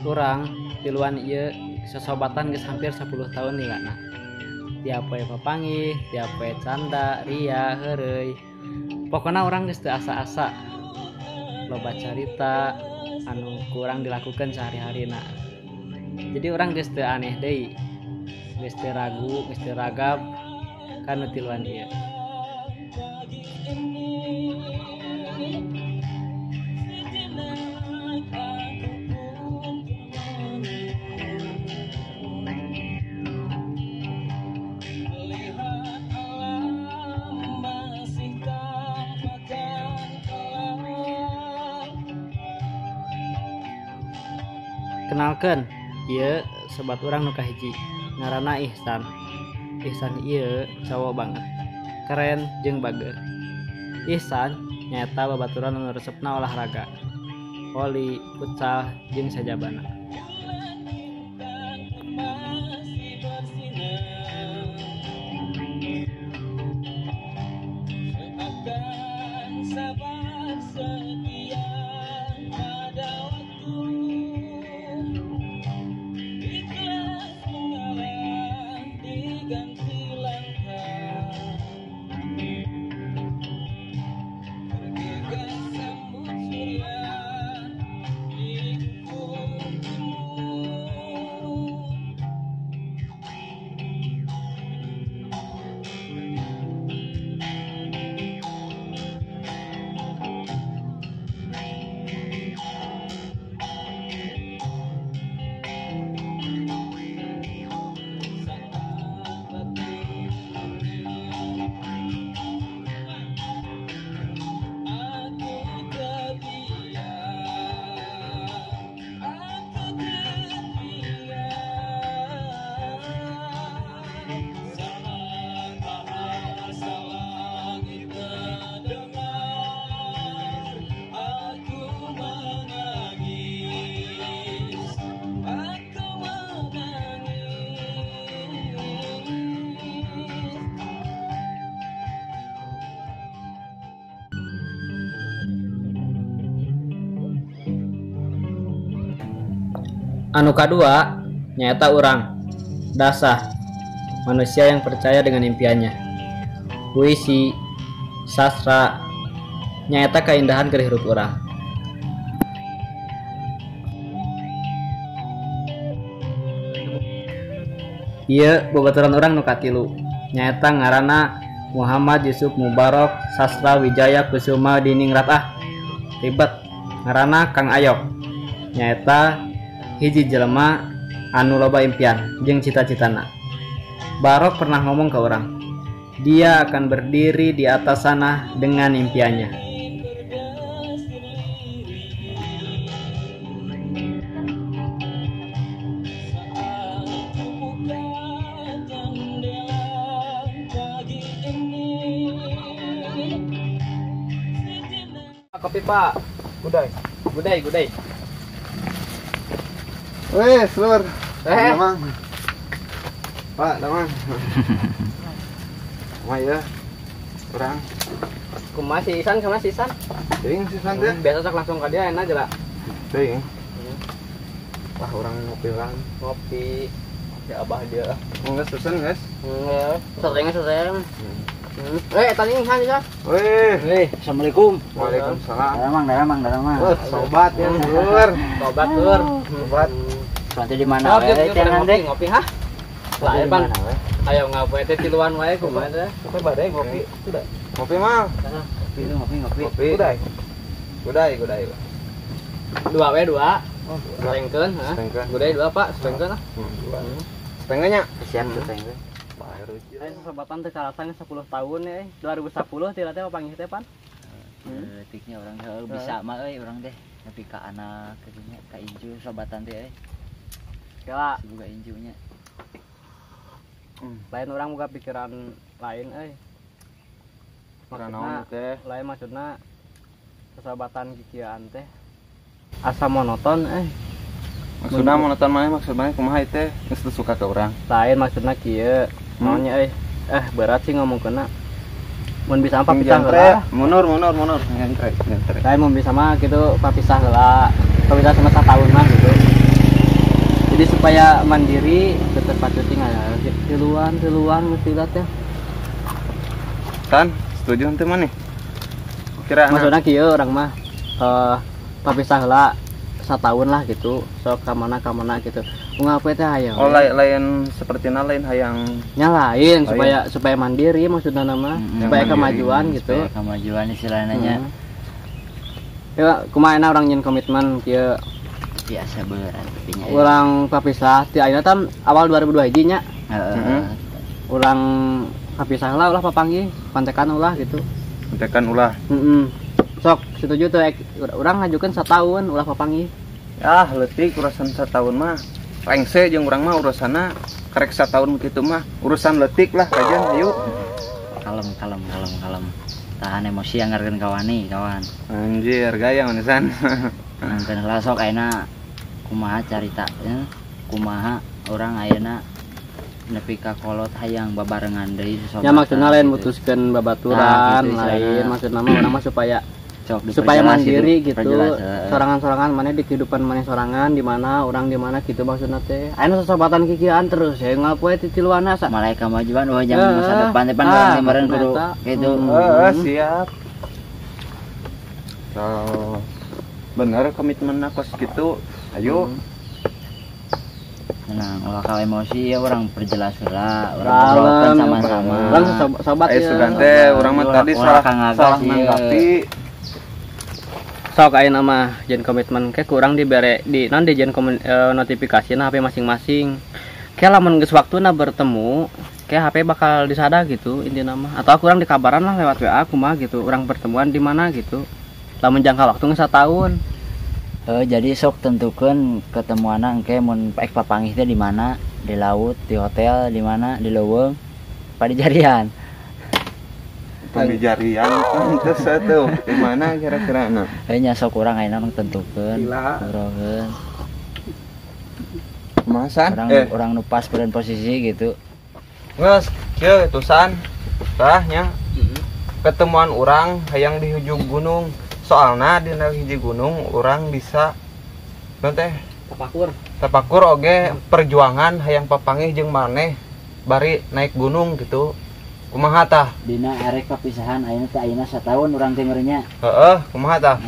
Kurang tiluan ieu sesobatan geus hampir 10 tahun nilana. Tiap poe papanggih, tiap poe canda, ria, heureuy. Pokona urang geus teu asa-asa. Loba carita anu kurang dilakukan sehari-harina. Jadi urang geus teu aneh deui. Geus teu ragu, geus teu ragab kana tiluan ieu. Kenalkeun, ieu sobat urang nu kahiji, ngaranna Ihsan. Ihsan ieu cowok banget, keren jeung bager. Ihsan nyaeta babaturan anu resepna olahraga, voli, futsal, jeung sajabana. Anu kadua nyaeta urang, Dasah, manusia yang percaya dengan impiannya. Puisi, sastra, nyaeta keindahan keur hirup urang. Ieu babaturan urang nu katilu, nyaeta ngaranna Muhammad Yusuf Mubarok Sastra Wijaya Kusuma Diningrat. Ribet, ngaranna Kang Ayok, nyaeta hiji jelema anu loba impian jeung cita-citana. Barok pernah ngomong ke orang, dia akan berdiri di atas sana dengan impiannya. Kopi Pak. Gudai. Wes, Lur. Damang. Pak, damang. Ya. Kurang. Kumaha si Isan? Teuing si Isan teh. Biasa sok langsung ka dia enak aja lah. Teuing. Wah, orang ngopi lang. Ngopi. Ya abah dia. Geus pesen, guys. Selesai. Tadi Isan aja. Weh. Assalamualaikum. Waalaikumsalam. Damang. Sobat ya, Lur. Sobat. Nanti di mana wae teh nanti ngopi ha? Lah Pan. Ayo ngapoe teh tiluan wae kumaha teh? Kopi badai ngopi. Sudah. Ngopi mah. ngopi. Gudai. Dua. Setengkeun, ha? Gudai 2, Pak. Setengkeun lah. Setengahnya. Siap tuh teh. Sobatan teh karasan 10 tahun ya 2010 teh teh panggil teh pan. Letiknya orang bisa mah orang teh tapi ka anak kayaknya ka inju sobatan teh Kela juga injunya. Lain orang buka pikiran lain Maksudna teh lain maksudna persahabatan kikieuan teh asa monoton maksudna monoton mah maksudna kumaha teh geus teu suka ke urang. lain maksudna kieu maunya berat sih ngomongkeuna mun bisa apa pisah heula mundur ngentre lain mun bisa mah kitu papisah heula papisah sama setahun mah gitu jadi supaya mandiri tetep patuting aya tiluan mesti lihat ya kan setuju henteu mah nih kira maksudnya kieu urang mah papisah heula setahun lah gitu sok ka mana gitu ngapain teh aya oh lain sepertina lain hayang nyalain supaya mandiri maksudna nama supaya kemajuan gitu supaya kemajuan istilahnya ya kumaha orang nyin komitmen kieu biasa berat tapi nya urang papisah ti ayeuna tam awal 2002 hiji nya urang papisah lah ulah papanggih kontekan ulah gitu kontekan ulah sok setuju tuh urang ngajukeun 1 tahun ulah papanggih leutik urusan 1 tahun mah rengse jeung urang mah urusanna karek 1 tahun kitu mah urusan leutik lah kajian ayo kalem tahan emosi anggarkeun kawan anjir gaya manisan nangkeun heula sok ayeuna kumaha carita kumaha urang ayeuna nepi ka kolot hayang babarengan deui ya maksudna lain mutuskeun babaturan lain maksudna mah urang mah supaya mandiri gitu sorangan-sorangan mana di kehidupan mana sorangan di mana orang di mana gitu maksudna teh ayeuna sasobatan kikieuan terus ya ngapoe titiluanna sa malai kemajuan jangan masa depan urang meureun kudu kitu siap so bener komitmenna kos gitu ayo tenang ulah ka emosi ya orang perjelas heula urang sama-sama urang sobat ya sugan teh urang mah tadi salah nanggapi sok ayeuna mah jen komitmen ke kurang dibere di non di jen notifikasina HP masing-masing ke lamun geus waktuna bertemu ke HP bakal disada gitu intina mah atau aku urang dikabaran lah lewat WA kumaha gitu urang pertemuan di mana gitu lamun jangka waktu geus 1 tahun jadi sok tentukeun ketemuanna engke mun ek papanggih teh di mana di laut di hotel di mana di leuweung pada jarian di jarian terus atuh di mana kira-kira na nya sok urang ayeuna mah tentukeun urang masan urang nu pas beureun posisi gitu geus kieu tusan tah nya ketemuan urang hayang di hujung gunung soalna di hiji gunung urang bisa naon teh tapakur oge perjuangan hayang papanggih jeung maneh bari naik gunung gitu kumaha tah dina arek papisahan ayeuna 1 tahun urang teh meureunnya kumaha tah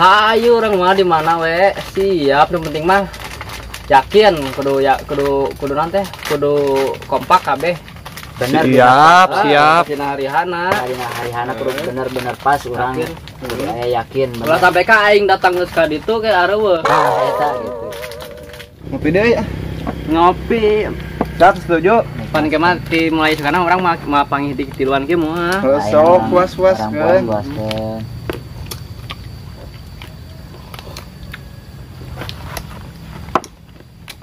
hayu urang mah di mana we siap nu penting mah yakin kudu naon teh kudu kompak kabeh bener siap dina harihana kudu bener-bener pas urang kudu yakin ulah sampai ka aing datang geus ka ditu ke areueuh eta gitu ngopi deui ngopi sak setuju pan ke mah ti mulai sekarang orang mah panggih di tiluan kieu mah sok puas-puas keun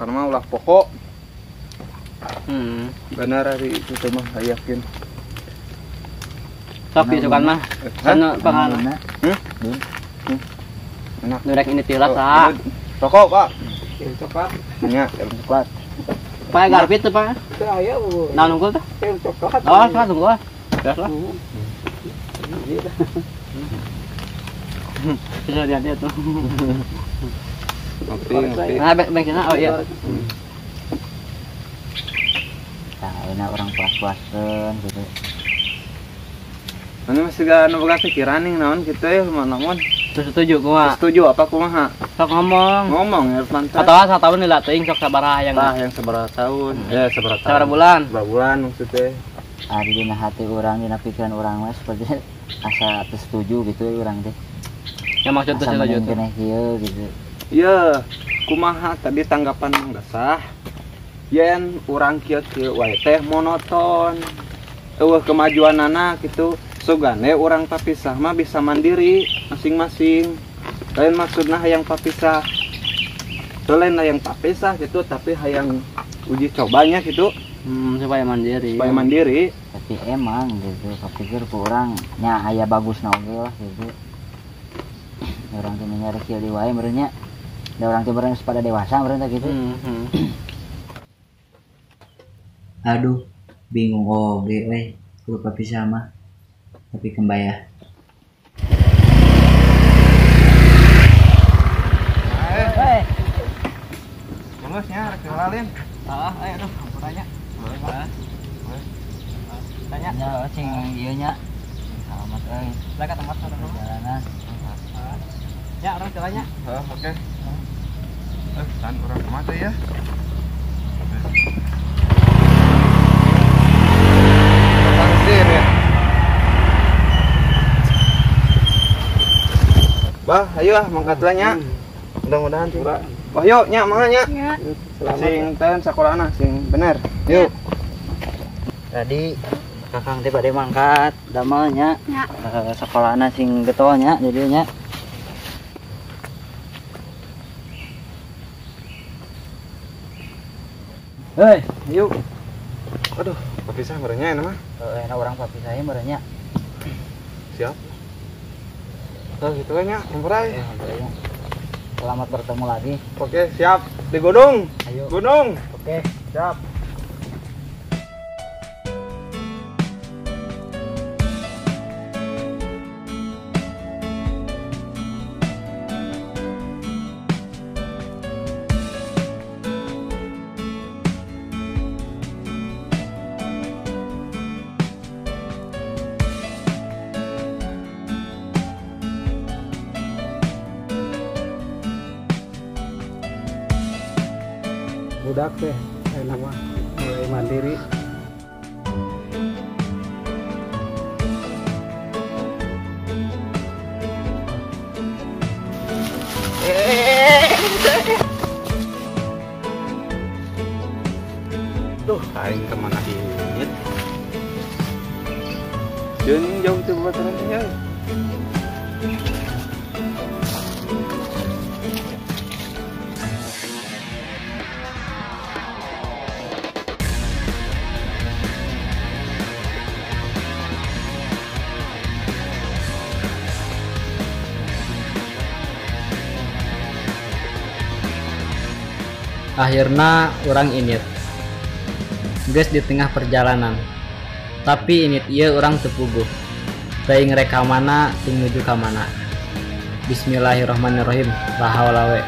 karena ulah pokok benar hari itu mah yakin tapi sukan mah sana pangalan enak nurek ini tilat sa rokok pak coklat nya coklat Pak garpit tuh Pak. Saya Nah nunggu tuh. coklat. Oh, coklat tunggu. Gas lah. Bisa lihat tuh. Ngopi. Nah, bensinnya oh iya. Nah, enak orang puas-puasan gitu. Ini masih gak boga pikiran nih naon gitu ya naon. Setuju kumaha? Setuju apa kumaha? Sok ngomong. Ngomong ya mantap. Atawa 1 tahun heula teuing sok sabaraha yang yang seberapa tahun? Ya seberapa tahun. Sabaraha bulan? Berapa bulan maksudnya? Ari dina hati urang dina pikiran urang mah seperti asa setuju gitu urang teh. Ya maksud teh setuju tuh. Keneh kieu gitu. Iya, kumaha tadi tanggapan Mang Dasah. yen urang kieu wae teh monoton. Eueuh kemajuanana kitu sugane urang papisah mah bisa mandiri masing-masing. Lain maksudna hayang papisah. Lain hayang papisah gitu tapi hayang uji cobanya gitu. Supaya mandiri. Supaya mandiri. Tapi emang gitu kepikir kurang nya aya bagusna oge lah gitu. Orang teh nyari kieu di wae meureun nya. Da urang teh beres pada dewasa meureun teh gitu. Aduh, bingung oge we, kudu papisah mah. Tapi kembaya. Mangusnya rek ngalalin. Ayo atuh, tanya. Tanya. Ya, cing ieu nya. Selamat euy. Lah ka tempat perjalanan. Ya, orang tanya. Oke. Kan urang kemana ya? Ya. Bah, ayo ah mangkat lah nya. Mudah-mudahan sih. Wah, yuk nya mangga nya. Sing teh sakolana sing bener. Yuk. Tadi Kakang teh bade mangkat damelnya. Sekolahna sing getonya jadinya. Hei, yuk. Aduh, papisah merenya enak mah. Enak orang papi saya merenya. Siap. Gitu kan nya, sampai. Selamat bertemu lagi. Oke, siap. Di gunung. Ayo. Gunung. Oke. Siap. Budak teh enak mah mulai mandiri. Duh, aing kemana ini? Jeung jauh teh babaturan ya. Akhirna orang init geus di tengah perjalanan tapi init ieu orang tepuguh teuing reka mana ting nuju ka mana. Bismillahirrahmanirrahim. La haula we.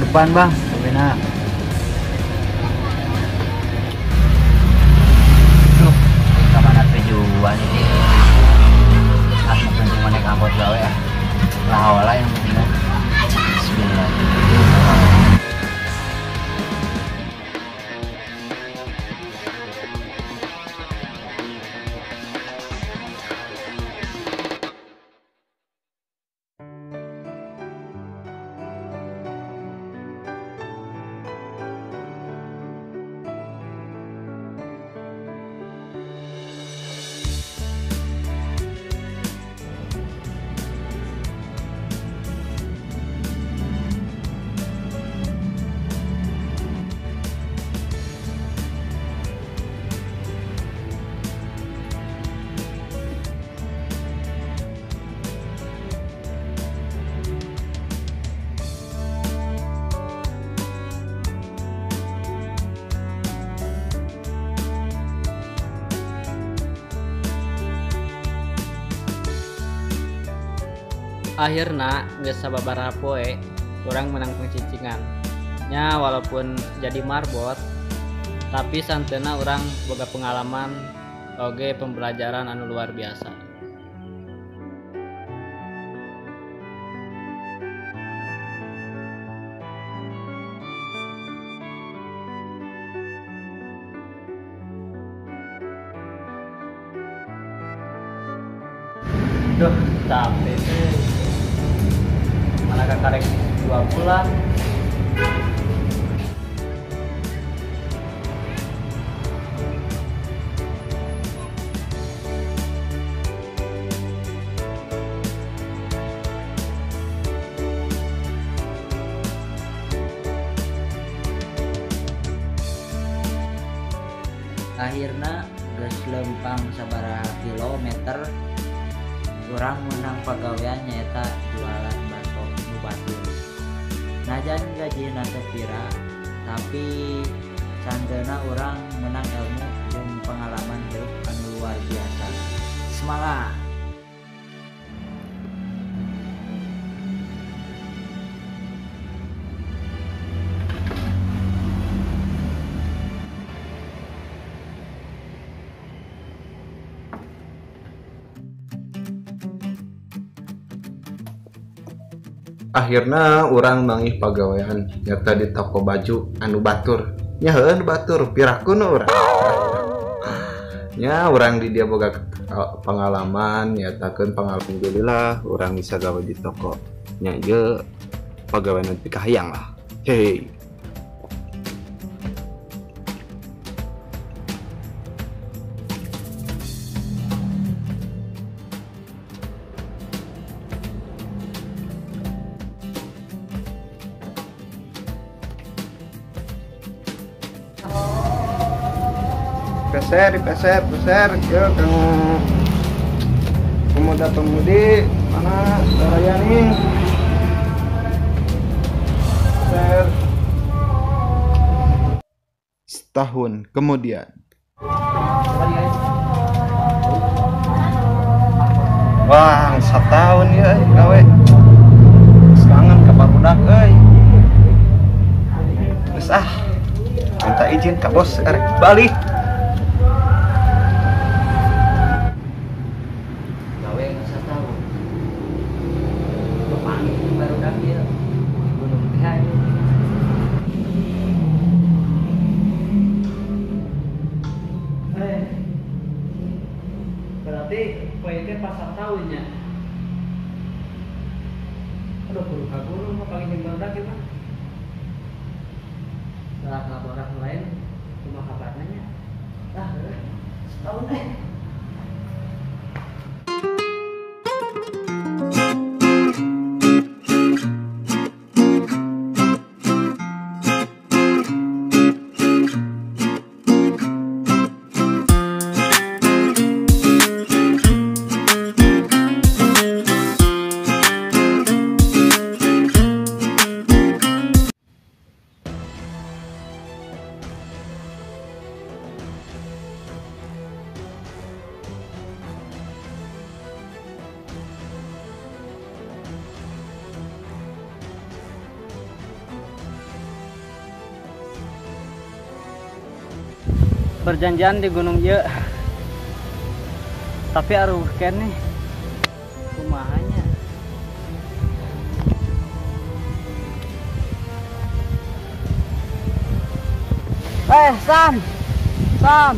Depan bang, benar. Kemana tujuan ini? Asa penting mana angkot gawe ya? Lah yang penting. Bismillahirrahmanirrahim. Akhirna geus sababaraha poe urang menang pengcicingan nya walaupun jadi marbot tapi santeuna urang boga pengalaman oge pembelajaran anu luar biasa. Duh, capek teh. Mana kakarek 2 bulan. Akhirna geus lempang sabaraha kilometer urang menang pagawean nyaeta jualan baso nu batur. Najan gajina teu pira tapi santeuna urang menang ilmu jeung pengalaman hidup anu luar biasa. Semangat. Akhirna urang mangih pagawean nyata di toko baju anu batur nya heuh batur pirakun urang nya urang di dia boga pengalaman nyatakeun pengalaman. Alhamdulillah urang bisa gawe di toko nya ieu pagawean nepi ka hayang lah. Hei peser ya kang pemuda-pemudi mana raya nih peser. Setahun kemudian wah setahun ya gawe kangen ka barudak euy geus minta izin ka bos arek balik. Berarti poinnya pasar tahunnya. Aduh, guru mau paling yang barudak ya Pak. Setelah laporan lain, cuma kabarnya. Setahun perjanjian di gunung ieu. Tapi aruh kene kumahanya. Sam.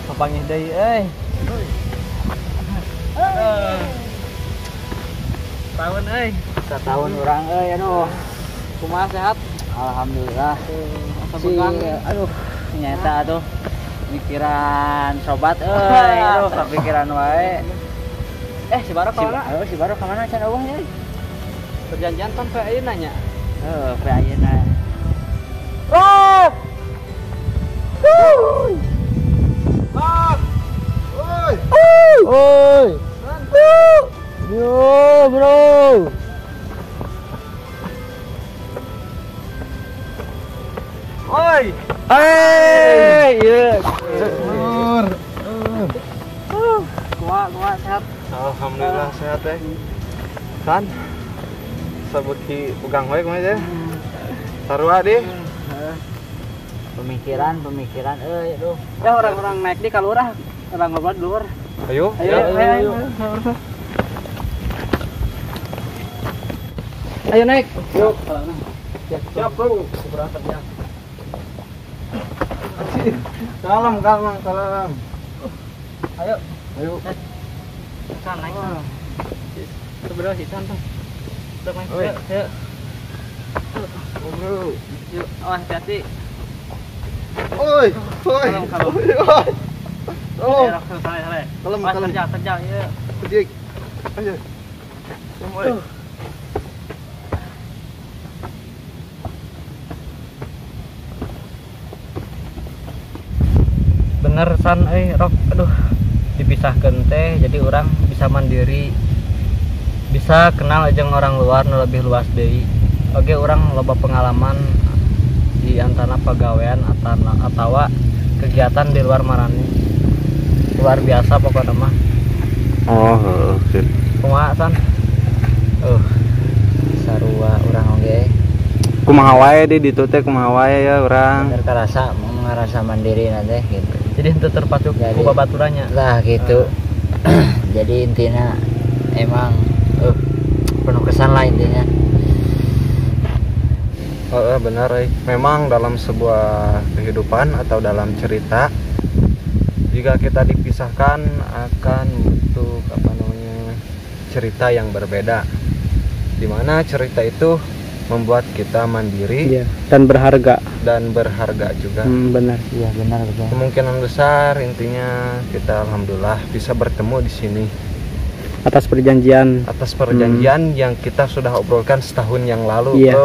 Papangih deui euy. Tahun euy. Setahun urang euy aduh. Kumaha sehat? Alhamdulillah. Aduh, nyata tuh mikiran sobat euy, aduh kepikiran wae. si Barok ka mana? Si Barok ka mana can eueuh nya? Perjanjian kan pe ayeuna nya. Pe ayeuna. Rok! Oi! Yo, bro. Oi! Iya. Kuat sehat. Alhamdulillah sehat teh. San. Sabeki pegang we kumaha teh? Sarua deh. Pemikiran aduh. Ya orang-orang naik di kalurah, orang ngobrol di luar. Ayo. Ayo. Ayo naik. Yuk. Siap, Bro. Berangkat ya. Kalem. Ayo. Ayo. San naik. Itu berdua sih San. Udah naik. Oi. Yuk. Bro. Yuk, awas hati-hati. Oi. Kalem. Oh, Salah. kalem. Kerja, ya. Kejik. Ayo. Oi. Bener San, Rok, aduh, dipisahkan teh, jadi orang bisa mandiri, bisa kenal aja orang luar nu lebih luas deui. Oke, orang loba pengalaman di antara pagawean atau kegiatan di luar marani, luar biasa pokoknya mah. Oh, oke. Kumaha San? Sarua urang oge Kumaha wae di ditu teh kumaha wae ya urang. bener karasa ngerasa mandiri nanti gitu. Jadi itu terpacu ku babaturannya. Lah gitu. Jadi intinya emang penuh kesan lah intinya. Benar, memang dalam sebuah kehidupan atau dalam cerita, jika kita dipisahkan akan bentuk cerita yang berbeda, dimana cerita itu membuat kita mandiri dan berharga. Juga. Benar. Iya benar betul. Kemungkinan besar intinya kita alhamdulillah bisa bertemu di sini Atas perjanjian. yang kita sudah obrolkan setahun yang lalu. Iya.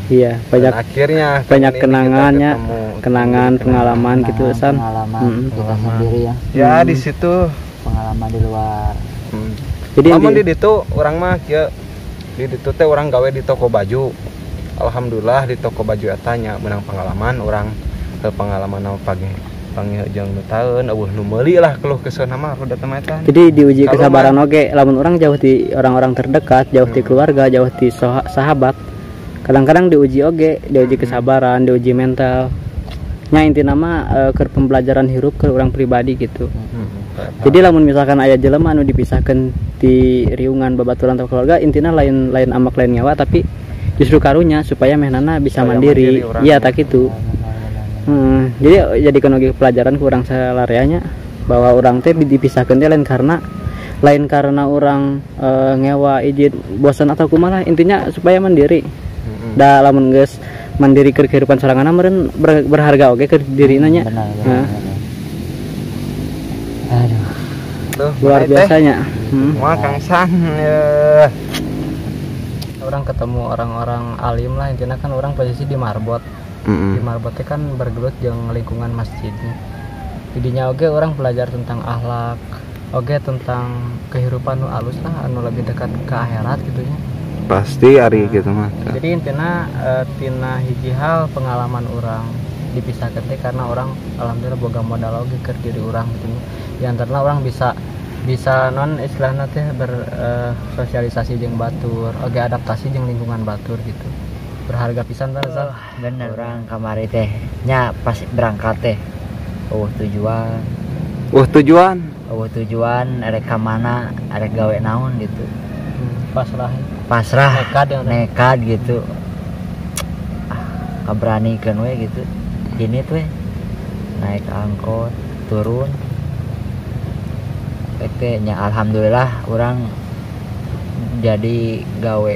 Iya, Dan banyak akhirnya banyak tahun ini kenangannya, kita ketemu. kenangan, pengalaman gitu San. Pengalaman kita Pengalaman. sendiri ya. Ya di situ. Pengalaman di luar. Jadi Namun di ditu orang mah kieu di ditu teh orang gawe di toko baju. Alhamdulillah di toko baju eta nya menang pengalaman orang pengalaman nama pagi jeung nu taeun eueuh nu meuli lah keluh keseuh mah rudat mah eta. Jadi diuji Kalau kesabaran oge, lamun orang jauh di orang-orang terdekat, jauh di keluarga, jauh di sahabat. Kadang-kadang diuji oge, diuji kesabaran, diuji mental. Nya intina mah keur pembelajaran hirup ke orang pribadi gitu. Jadi lamun misalkan aya jelema anu dipisahkan di riungan babaturan atau keluarga, intina lain amak lain nyawa tapi justru karunya supaya mehnana bisa Supaya mandiri. mandiri Iya orang. tak gitu. Jadi jadikan oge pelajaran kurang salareanya bahwa orang teh dipisahkan teh lain karena orang ngewa izin bosan atau kumaha, intinya supaya mandiri. Da lamun geus mandiri ke kehidupan soranganna meureun berharga oge ke dirina nya. Benar. Aduh. Tuh, Luar teh. biasanya. Wah Kang San ya. Orang ketemu orang-orang alim lah, intinya kan orang posisi di Marbot. Di Marbot teh kan bergelut jeung lingkungan masjidnya. Didinya oge orang belajar tentang akhlak, oge tentang kehidupan nu alus lah, anu lebih dekat ke akhirat gitu nya. Pasti ari gitu mah. Jadi intinya tina hiji hal pengalaman orang dipisahkan teh karena orang alhamdulillah boga modal oge keur diri orang gitu. Di antaranya orang bisa non istilahna teh bersosialisasi jeung batur, oge adaptasi jeung lingkungan batur gitu. Berharga pisan Barzal. Bener orang kamari teh nya pas berangkat teh tujuan erek ka mana erek gawe naon gitu. Pasrah nekad gitu. Kaberanikeun we gitu. Ini tuh naik angkot turun nya alhamdulillah orang jadi gawe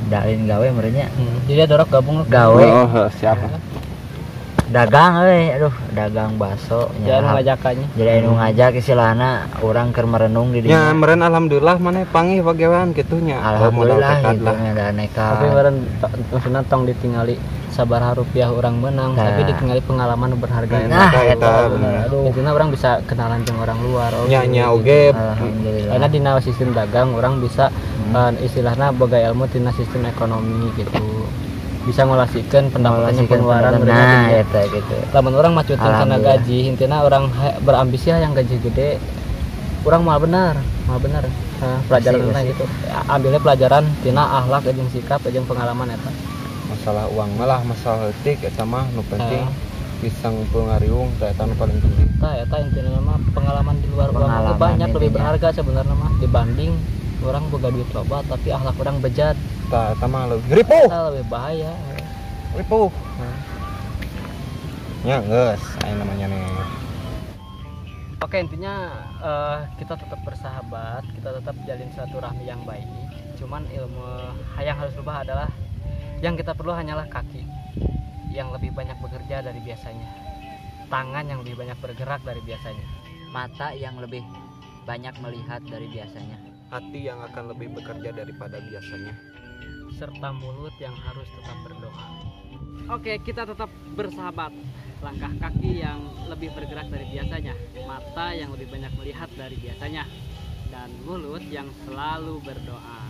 dalin gawe merenya. Jadi ada orang gabung Gawe. Siapa? Dagang dagang baso ya anu ngajakannya. jadi anu ngajak istilahna orang keur merenung di Ya dinya. meureun alhamdulillah maneh panggih pagawean kitu nya. Alhamdulillah tekad gitu lah. ada Tapi nekat. meureun maksudna tong ditingali sabaraha rupiah orang menang, Nah. tapi ditingali pengalaman nu berharga. Nah, eta Aduh, intinya orang bisa kenalan jeung orang luar. nya oge Alhamdulillah. Karena dina sistem dagang orang bisa istilahnya boga ilmu tina sistem ekonomi gitu. Bisa ngolasikeun pendapatannya pengeluaran nah eta gitu. lamun orang macutin karena Alhamdulillah. gaji intinya orang berambisi yang gaji gede kurang mal benar pelajaran Pasti, teh gitu. Ambilnya pelajaran tina akhlak jeung sikap jeung pengalaman eta. Masalah uang malah masalah etik eta mah nu penting pisang pengariung eta nu paling penting. Eta intinya mah pengalaman di luar uang itu banyak lebih berharga sebenarnya mah dibanding orang boga duit loba tapi akhlak orang bejat. Eta mah lebih ripuh. Eta lebih bahaya. Ripuh. Ya geus aya namanya nih. Oke, intinya kita tetap bersahabat, kita tetap jalin silaturahmi yang baik. Cuman ilmu yang harus berubah adalah yang kita perlu hanyalah kaki yang lebih banyak bekerja dari biasanya, tangan yang lebih banyak bergerak dari biasanya, Mata yang lebih banyak melihat dari biasanya. Hati yang akan lebih bekerja daripada biasanya. serta mulut yang harus tetap berdoa. Oke, kita tetap bersahabat. Langkah kaki yang lebih bergerak dari biasanya, mata yang lebih banyak melihat dari biasanya, dan mulut yang selalu berdoa.